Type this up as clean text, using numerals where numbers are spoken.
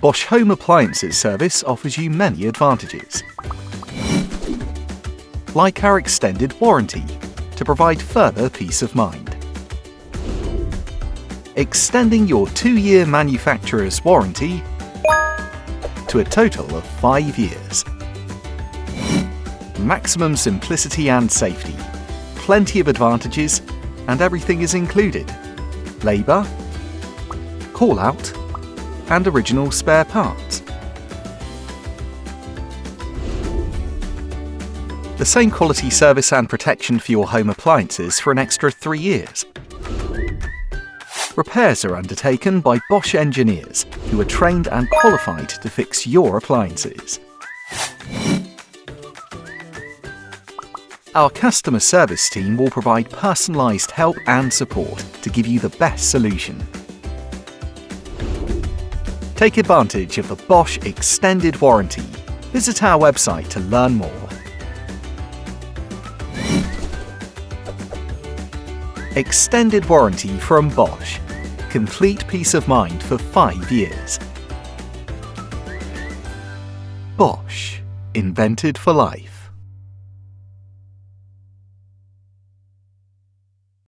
Bosch Home Appliances service offers you many advantages, like our extended warranty to provide further peace of mind, extending your 2-year manufacturer's warranty to a total of 5 years, maximum simplicity and safety, plenty of advantages, and everything is included: labour, call-out, and original spare parts. The same quality service and protection for your home appliances for an extra 3 years. Repairs are undertaken by Bosch engineers who are trained and qualified to fix your appliances. Our customer service team will provide personalised help and support to give you the best solution. Take advantage of the Bosch Extended Warranty. Visit our website to learn more. Extended Warranty from Bosch. Complete peace of mind for 5 years. Bosch. Invented for life.